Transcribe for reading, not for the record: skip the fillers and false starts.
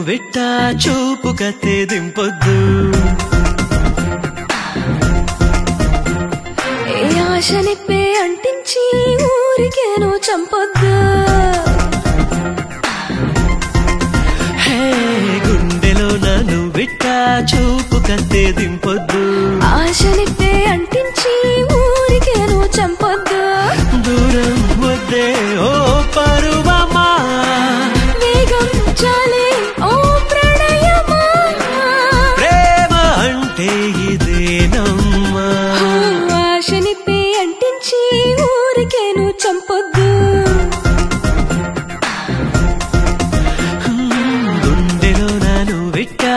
వెట్టా చూపు కత్తే దింపొద్దు ఏ ఆశ నిప్పే అంటించి ఊరికేను చంపొద్దు హే గుండెలో నన్ను వెట్టా చూపు కత్తే దింపొద్దు ఆశ నిప్పే అంటించి ఊరికేను చంపొద్దు దూరం వద్దే ఓ పరువమా వేగం చాలే ఓ ప్రణయమా ప్రేమ అంటే ఇదేనమ్మా ఆశ నిప్పే అంటించి ఊరికేను చంపొద్దు గుండెలో నన్ను వెట్టా